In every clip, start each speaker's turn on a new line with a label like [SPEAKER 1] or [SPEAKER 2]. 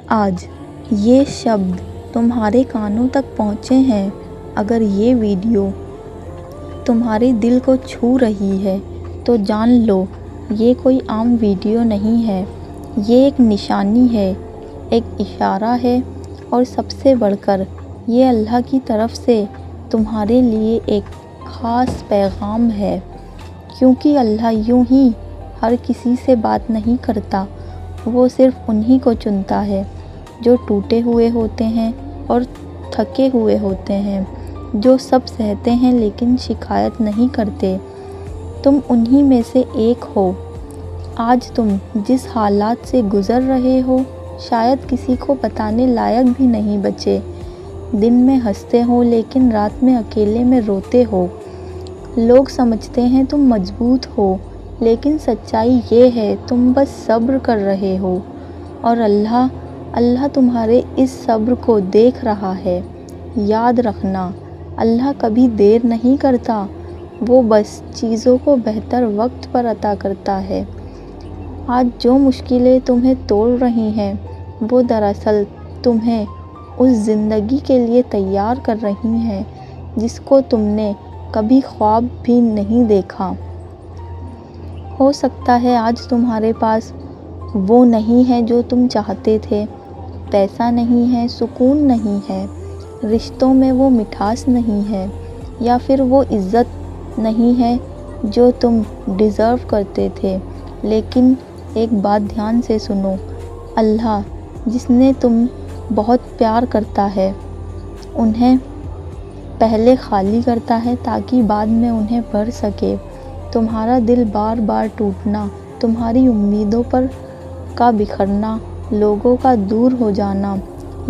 [SPEAKER 1] آج یہ شبد تمہارے کانوں تک پہنچے ہیں، اگر یہ ویڈیو تمہارے دل کو چھو رہی ہے تو جان لو یہ کوئی عام ویڈیو نہیں ہے، یہ ایک نشانی ہے، ایک اشارہ ہے، اور سب سے بڑھ کر یہ اللہ کی طرف سے تمہارے لیے ایک خاص پیغام ہے، کیونکہ اللہ یوں ہی ہر کسی سے بات نہیں کرتا، وہ صرف انہی کو چنتا ہے جو ٹوٹے ہوئے ہوتے ہیں اور تھکے ہوئے ہوتے ہیں، جو سب سہتے ہیں لیکن شکایت نہیں کرتے۔ تم انہی میں سے ایک ہو۔ آج تم جس حالات سے گزر رہے ہو شاید کسی کو بتانے لائق بھی نہیں بچے۔ دن میں ہنستے ہو لیکن رات میں اکیلے میں روتے ہو۔ لوگ سمجھتے ہیں تم مضبوط ہو لیکن سچائی یہ ہے تم بس صبر کر رہے ہو، اور اللہ تمہارے اس صبر کو دیکھ رہا ہے۔ یاد رکھنا، اللہ کبھی دیر نہیں کرتا، وہ بس چیزوں کو بہتر وقت پر عطا کرتا ہے۔ آج جو مشکلیں تمہیں توڑ رہی ہیں وہ دراصل تمہیں اس زندگی کے لیے تیار کر رہی ہیں جس کو تم نے کبھی خواب بھی نہیں دیکھا۔ ہو سکتا ہے آج تمہارے پاس وہ نہیں ہے جو تم چاہتے تھے، پیسہ نہیں ہے، سکون نہیں ہے، رشتوں میں وہ مٹھاس نہیں ہے، یا پھر وہ عزت نہیں ہے جو تم ڈیزرو کرتے تھے، لیکن ایک بات دھیان سے سنو، اللہ جس نے تم بہت پیار کرتا ہے انہیں پہلے خالی کرتا ہے تاکہ بعد میں انہیں بھر سکے۔ تمہارا دل بار بار ٹوٹنا، تمہاری امیدوں کا بکھرنا، لوگوں کا دور ہو جانا،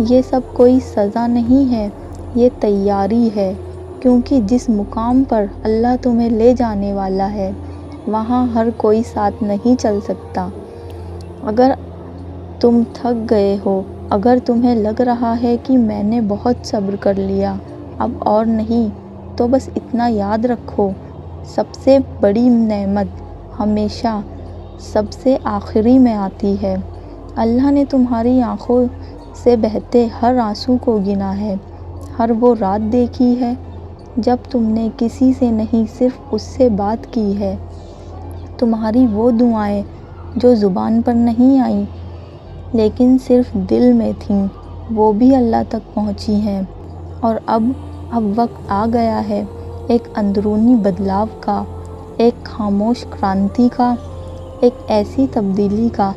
[SPEAKER 1] یہ سب کوئی سزا نہیں ہے، یہ تیاری ہے، کیونکہ جس مقام پر اللہ تمہیں لے جانے والا ہے وہاں ہر کوئی ساتھ نہیں چل سکتا۔ اگر تم تھک گئے ہو، اگر تمہیں لگ رہا ہے کہ میں نے بہت صبر کر لیا، اب اور نہیں، تو بس اتنا یاد رکھو، سب سے بڑی نعمت ہمیشہ سب سے آخری میں آتی ہے۔ اللہ نے تمہاری آنکھوں سے بہتے ہر آنسو کو گنا ہے، ہر وہ رات دیکھی ہے جب تم نے کسی سے نہیں صرف اس سے بات کی ہے، تمہاری وہ دعائیں جو زبان پر نہیں آئیں لیکن صرف دل میں تھیں، وہ بھی اللہ تک پہنچی ہیں۔ اور اب وقت آ گیا ہے ایک اندرونی بدلاؤ کا، ایک خاموش کرانتی کا، ایک ایسی تبدیلی کا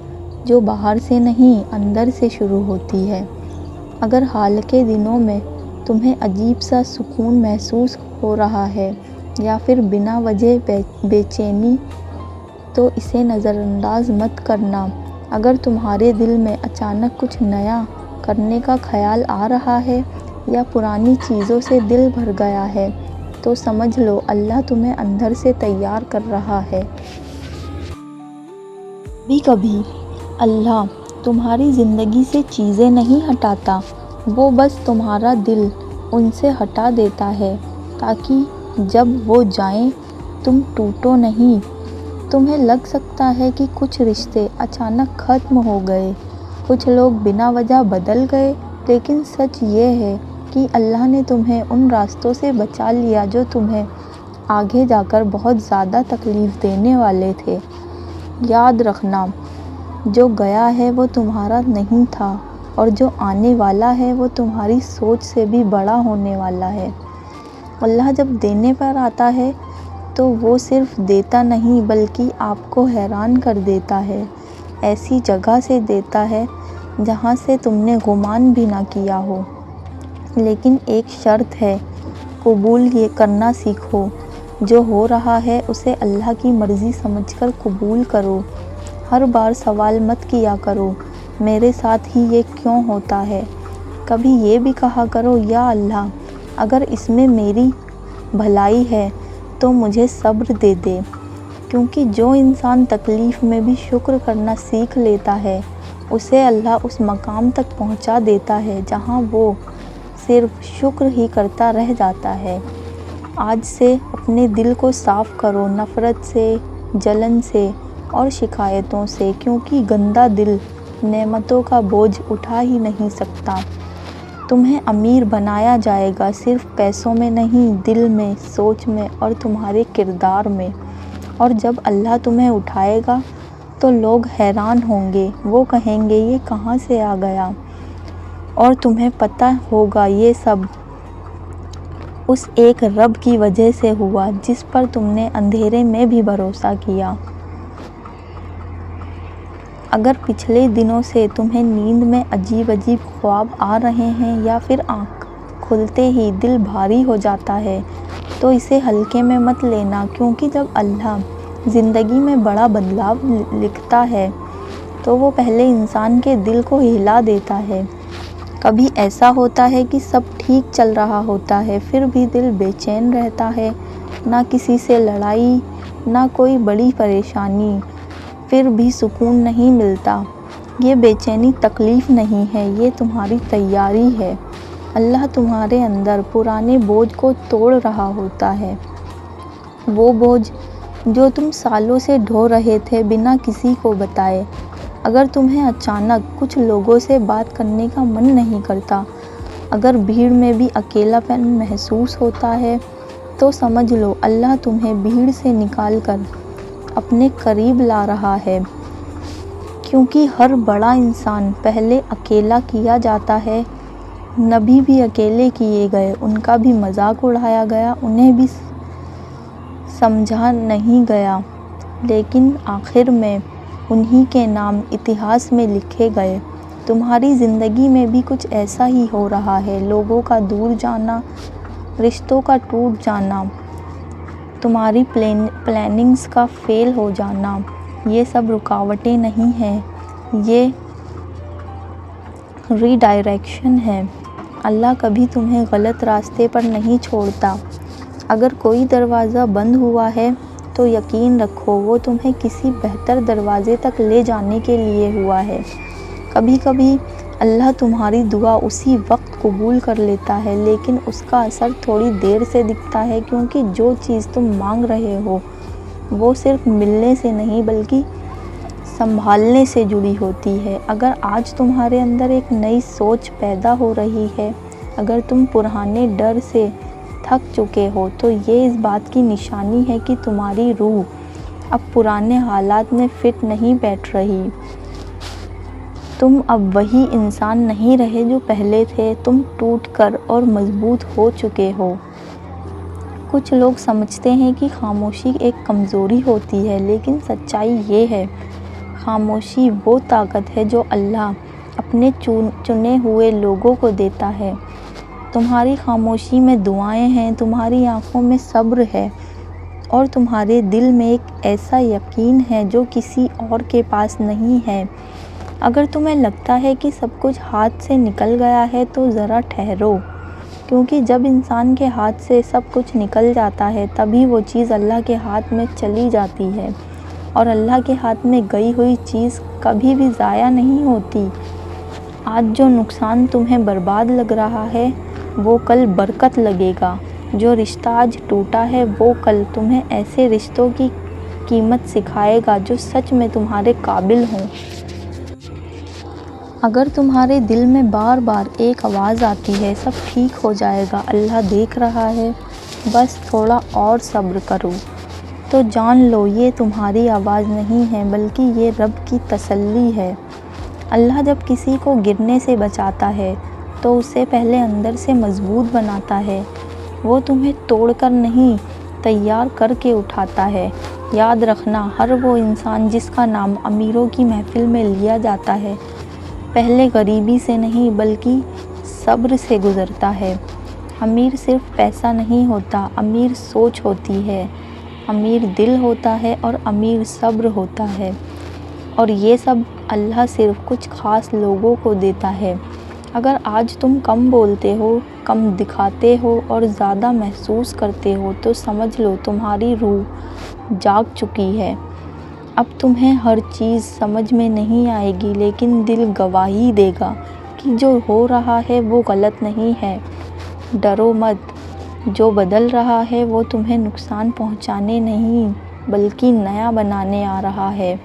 [SPEAKER 1] جو باہر سے نہیں اندر سے شروع ہوتی ہے۔ اگر حال کے دنوں میں تمہیں عجیب سا سکون محسوس ہو رہا ہے یا پھر بنا وجہ بے چینی، تو اسے نظر انداز مت کرنا۔ اگر تمہارے دل میں اچانک کچھ نیا کرنے کا خیال آ رہا ہے یا پرانی چیزوں سے دل بھر گیا ہے تو سمجھ لو اللہ تمہیں اندر سے تیار کر رہا ہے۔ کبھی کبھی اللہ تمہاری زندگی سے چیزیں نہیں ہٹاتا، وہ بس تمہارا دل ان سے ہٹا دیتا ہے تاکہ جب وہ جائیں تم ٹوٹو نہیں۔ تمہیں لگ سکتا ہے کہ کچھ رشتے اچانک ختم ہو گئے، کچھ لوگ بنا وجہ بدل گئے، لیکن سچ یہ ہے کہ اللہ نے تمہیں ان راستوں سے بچا لیا جو تمہیں آگے جا کر بہت زیادہ تکلیف دینے والے تھے۔ یاد رکھنا، جو گیا ہے وہ تمہارا نہیں تھا، اور جو آنے والا ہے وہ تمہاری سوچ سے بھی بڑا ہونے والا ہے۔ اللہ جب دینے پر آتا ہے تو وہ صرف دیتا نہیں بلکہ آپ کو حیران کر دیتا ہے، ایسی جگہ سے دیتا ہے جہاں سے تم نے گمان بھی نہ کیا ہو۔ لیکن ایک شرط ہے، قبول یہ کرنا سیکھو، جو ہو رہا ہے اسے اللہ کی مرضی سمجھ کر قبول کرو۔ ہر بار سوال مت کیا کرو میرے ساتھ ہی یہ کیوں ہوتا ہے، کبھی یہ بھی کہا کرو یا اللہ اگر اس میں میری بھلائی ہے تو مجھے صبر دے دے، کیونکہ جو انسان تکلیف میں بھی شکر کرنا سیکھ لیتا ہے اسے اللہ اس مقام تک پہنچا دیتا ہے جہاں وہ صرف شکر ہی کرتا رہ جاتا ہے۔ آج سے اپنے دل کو صاف کرو نفرت سے، جلن سے اور شکایتوں سے، کیونکہ گندا دل نعمتوں کا بوجھ اٹھا ہی نہیں سکتا۔ تمہیں امیر بنایا جائے گا، صرف پیسوں میں نہیں، دل میں، سوچ میں اور تمہارے کردار میں۔ اور جب اللہ تمہیں اٹھائے گا تو لوگ حیران ہوں گے، وہ کہیں گے یہ کہاں سے آ گیا؟ اور تمہیں پتہ ہوگا یہ سب اس ایک رب کی وجہ سے ہوا جس پر تم نے اندھیرے میں بھی بھروسہ کیا۔ اگر پچھلے دنوں سے تمہیں نیند میں عجیب عجیب خواب آ رہے ہیں یا پھر آنکھ کھلتے ہی دل بھاری ہو جاتا ہے تو اسے ہلکے میں مت لینا، کیونکہ جب اللہ زندگی میں بڑا بدلاؤ لکھتا ہے تو وہ پہلے انسان کے دل کو ہلا دیتا ہے۔ کبھی ایسا ہوتا ہے کہ سب ٹھیک چل رہا ہوتا ہے پھر بھی دل بے چین رہتا ہے، نہ کسی سے لڑائی، نہ کوئی بڑی پریشانی، پھر بھی سکون نہیں ملتا۔ یہ بے چینی تکلیف نہیں ہے، یہ تمہاری تیاری ہے۔ اللہ تمہارے اندر پرانے بوجھ کو توڑ رہا ہوتا ہے، وہ بوجھ جو تم سالوں سے ڈھو رہے تھے بنا کسی کو بتائے۔ اگر تمہیں اچانک کچھ لوگوں سے بات کرنے کا من نہیں کرتا، اگر بھیڑ میں بھی اکیلا پن محسوس ہوتا ہے تو سمجھ لو اللہ تمہیں بھیڑ سے نکال کر اپنے قریب لا رہا ہے، کیونکہ ہر بڑا انسان پہلے اکیلا کیا جاتا ہے۔ نبی بھی اکیلے کیے گئے، ان کا بھی مذاق اڑایا گیا، انہیں بھی سمجھا نہیں گیا، لیکن آخر میں انہی کے نام اتہاس میں لکھے گئے۔ تمہاری زندگی میں بھی کچھ ایسا ہی ہو رہا ہے، لوگوں کا دور جانا، رشتوں کا ٹوٹ جانا، تمہاری پلاننگز کا فیل ہو جانا، یہ سب رکاوٹیں نہیں ہیں، یہ ری ڈائریکشن ہے۔ اللہ کبھی تمہیں غلط راستے پر نہیں چھوڑتا۔ اگر کوئی دروازہ بند ہوا ہے تو یقین رکھو وہ تمہیں کسی بہتر دروازے تک لے جانے کے لیے ہوا ہے۔ کبھی کبھی اللہ تمہاری دعا اسی وقت قبول کر لیتا ہے، لیکن اس کا اثر تھوڑی دیر سے دکھتا ہے، کیونکہ جو چیز تم مانگ رہے ہو وہ صرف ملنے سے نہیں بلکہ سنبھالنے سے جڑی ہوتی ہے۔ اگر آج تمہارے اندر ایک نئی سوچ پیدا ہو رہی ہے، اگر تم پرانے ڈر سے تھک چکے ہو تو یہ اس بات کی نشانی ہے کہ تمہاری روح اب پرانے حالات میں فٹ نہیں بیٹھ رہی۔ تم اب وہی انسان نہیں رہے جو پہلے تھے، تم ٹوٹ کر اور مضبوط ہو چکے ہو۔ کچھ لوگ سمجھتے ہیں کہ خاموشی ایک کمزوری ہوتی ہے، لیکن سچائی یہ ہے خاموشی وہ طاقت ہے جو اللہ اپنے چنے ہوئے لوگوں کو دیتا ہے۔ تمہاری خاموشی میں دعائیں ہیں، تمہاری آنکھوں میں صبر ہے اور تمہارے دل میں ایک ایسا یقین ہے جو کسی اور کے پاس نہیں ہے۔ اگر تمہیں لگتا ہے کہ سب کچھ ہاتھ سے نکل گیا ہے تو ذرا ٹھہرو، کیونکہ جب انسان کے ہاتھ سے سب کچھ نکل جاتا ہے تبھی وہ چیز اللہ کے ہاتھ میں چلی جاتی ہے، اور اللہ کے ہاتھ میں گئی ہوئی چیز کبھی بھی ضائع نہیں ہوتی۔ آج جو نقصان تمہیں برباد لگ رہا ہے وہ کل برکت لگے گا، جو رشتہ آج ٹوٹا ہے وہ کل تمہیں ایسے رشتوں کی قیمت سکھائے گا جو سچ میں تمہارے قابل ہوں۔ اگر تمہارے دل میں بار بار ایک آواز آتی ہے سب ٹھیک ہو جائے گا، اللہ دیکھ رہا ہے، بس تھوڑا اور صبر کرو، تو جان لو یہ تمہاری آواز نہیں ہے بلکہ یہ رب کی تسلی ہے۔ اللہ جب کسی کو گرنے سے بچاتا ہے تو اسے پہلے اندر سے مضبوط بناتا ہے، وہ تمہیں توڑ کر نہیں تیار کر کے اٹھاتا ہے۔ یاد رکھنا ہر وہ انسان جس کا نام امیروں کی محفل میں لیا جاتا ہے پہلے غریبی سے نہیں بلکہ صبر سے گزرتا ہے۔ امیر صرف پیسہ نہیں ہوتا، امیر سوچ ہوتی ہے، امیر دل ہوتا ہے اور امیر صبر ہوتا ہے، اور یہ سب اللہ صرف کچھ خاص لوگوں کو دیتا ہے۔ اگر آج تم کم بولتے ہو، کم دکھاتے ہو اور زیادہ محسوس کرتے ہو تو سمجھ لو تمہاری روح جاگ چکی ہے۔ اب تمہیں ہر چیز سمجھ میں نہیں آئے گی، لیکن دل گواہی دے گا کہ جو ہو رہا ہے وہ غلط نہیں ہے۔ ڈرو مت، جو بدل رہا ہے وہ تمہیں نقصان پہنچانے نہیں بلکہ نیا بنانے آ رہا ہے۔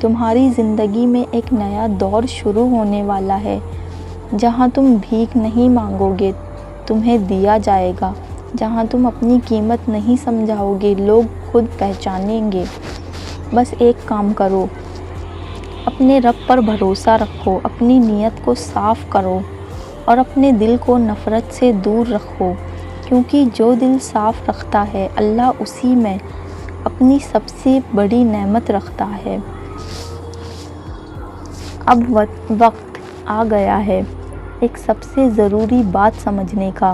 [SPEAKER 1] تمہاری زندگی میں ایک نیا دور شروع ہونے والا ہے، جہاں تم بھیک نہیں مانگو گے، تمہیں دیا جائے گا۔ جہاں تم اپنی قیمت نہیں سمجھاؤ گے، لوگ خود پہچانیں گے۔ بس ایک کام کرو، اپنے رب پر بھروسہ رکھو، اپنی نیت کو صاف کرو اور اپنے دل کو نفرت سے دور رکھو، کیونکہ جو دل صاف رکھتا ہے اللہ اسی میں اپنی سب سے بڑی نعمت رکھتا ہے۔ اب وقت آ گیا ہے ایک سب سے ضروری بات سمجھنے کا،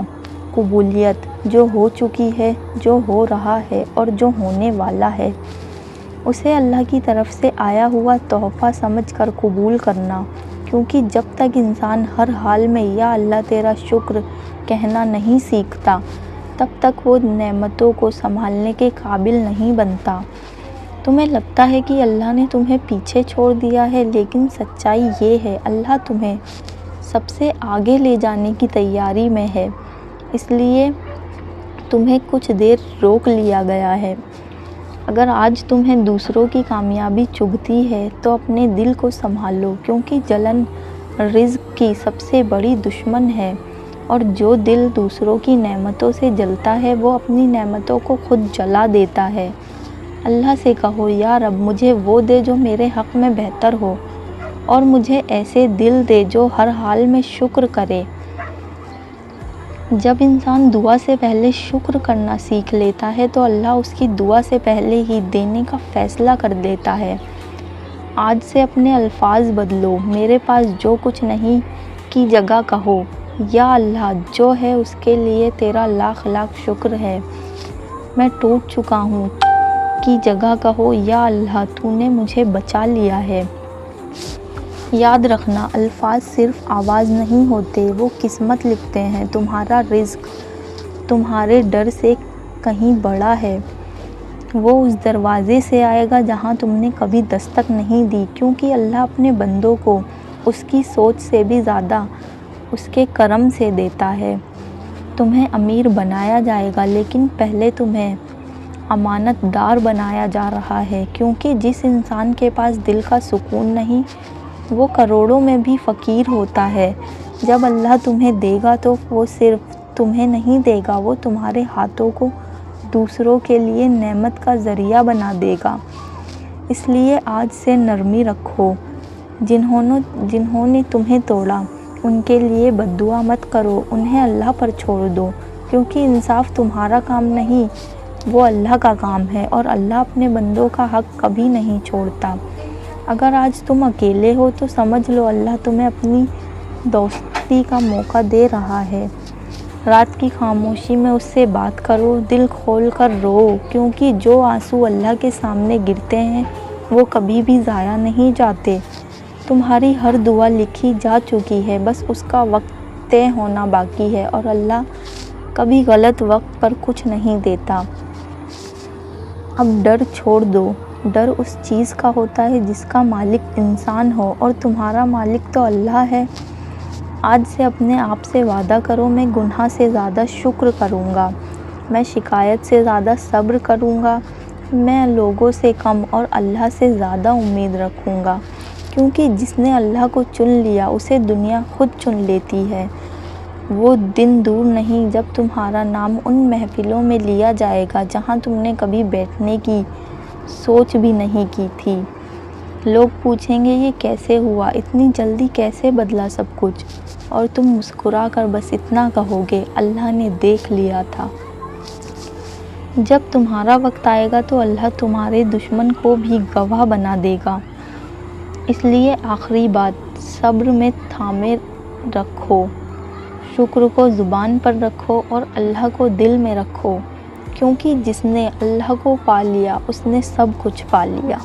[SPEAKER 1] قبولیت۔ جو ہو چکی ہے، جو ہو رہا ہے اور جو ہونے والا ہے، اسے اللہ کی طرف سے آیا ہوا تحفہ سمجھ کر قبول کرنا، کیونکہ جب تک انسان ہر حال میں یا اللہ تیرا شکر کہنا نہیں سیکھتا، تب تک وہ نعمتوں کو سنبھالنے کے قابل نہیں بنتا۔ تمہیں لگتا ہے کہ اللہ نے تمہیں پیچھے چھوڑ دیا ہے، لیکن سچائی یہ ہے اللہ تمہیں سب سے آگے لے جانے کی تیاری میں ہے، اس لیے تمہیں کچھ دیر روک لیا گیا ہے۔ اگر آج تمہیں دوسروں کی کامیابی چبھتی ہے تو اپنے دل کو سنبھالو، کیونکہ جلن رزق کی سب سے بڑی دشمن ہے، اور جو دل دوسروں کی نعمتوں سے جلتا ہے وہ اپنی نعمتوں کو خود جلا دیتا ہے۔ اللہ سے کہو یا رب مجھے وہ دے جو میرے حق میں بہتر ہو، اور مجھے ایسے دل دے جو ہر حال میں شکر کرے۔ جب انسان دعا سے پہلے شکر کرنا سیکھ لیتا ہے تو اللہ اس کی دعا سے پہلے ہی دینے کا فیصلہ کر دیتا ہے۔ آج سے اپنے الفاظ بدلو، میرے پاس جو کچھ نہیں کی جگہ کہو یا اللہ جو ہے اس کے لیے تیرا لاکھ لاکھ شکر ہے۔ میں ٹوٹ چکا ہوں کی جگہ کہو یا اللہ تو نے مجھے بچا لیا ہے۔ یاد رکھنا، الفاظ صرف آواز نہیں ہوتے، وہ قسمت لکھتے ہیں۔ تمہارا رزق تمہارے ڈر سے کہیں بڑا ہے، وہ اس دروازے سے آئے گا جہاں تم نے کبھی دستک نہیں دی، کیونکہ اللہ اپنے بندوں کو اس کی سوچ سے بھی زیادہ اس کے کرم سے دیتا ہے۔ تمہیں امیر بنایا جائے گا، لیکن پہلے تمہیں امانت دار بنایا جا رہا ہے، کیونکہ جس انسان کے پاس دل کا سکون نہیں وہ کروڑوں میں بھی فقیر ہوتا ہے۔ جب اللہ تمہیں دے گا تو وہ صرف تمہیں نہیں دے گا، وہ تمہارے ہاتھوں کو دوسروں کے لیے نعمت کا ذریعہ بنا دے گا۔ اس لیے آج سے نرمی رکھو، جنہوں نے تمہیں توڑا ان کے لیے بد دعا مت کرو، انہیں اللہ پر چھوڑ دو، کیونکہ انصاف تمہارا کام نہیں وہ اللہ کا کام ہے، اور اللہ اپنے بندوں کا حق کبھی نہیں چھوڑتا۔ اگر آج تم اکیلے ہو تو سمجھ لو اللہ تمہیں اپنی دوستی کا موقع دے رہا ہے۔ رات کی خاموشی میں اس سے بات کرو، دل کھول کر رو، کیونکہ جو آنسو اللہ کے سامنے گرتے ہیں وہ کبھی بھی ضائع نہیں جاتے۔ تمہاری ہر دعا لکھی جا چکی ہے، بس اس کا وقت طے ہونا باقی ہے، اور اللہ کبھی غلط وقت پر کچھ نہیں دیتا۔ اب ڈر چھوڑ دو، ڈر اس چیز کا ہوتا ہے جس کا مالک انسان ہو، اور تمہارا مالک تو اللہ ہے۔ آج سے اپنے آپ سے وعدہ کرو، میں گناہ سے زیادہ شکر کروں گا، میں شکایت سے زیادہ صبر کروں گا، میں لوگوں سے کم اور اللہ سے زیادہ امید رکھوں گا، کیونکہ جس نے اللہ کو چن لیا اسے دنیا خود چن لیتی ہے۔ وہ دن دور نہیں جب تمہارا نام ان محفلوں میں لیا جائے گا جہاں تم نے کبھی بیٹھنے کی سوچ بھی نہیں کی تھی۔ لوگ پوچھیں گے یہ کیسے ہوا، اتنی جلدی کیسے بدلا سب کچھ، اور تم مسکرا کر بس اتنا کہو گے اللہ نے دیکھ لیا تھا۔ جب تمہارا وقت آئے گا تو اللہ تمہارے دشمن کو بھی گواہ بنا دے گا۔ اس لیے آخری بات، صبر میں تھامے رکھو، شکر کو زبان پر رکھو اور اللہ کو دل میں رکھو، کیونکہ جس نے اللہ کو پا لیا اس نے سب کچھ پا لیا۔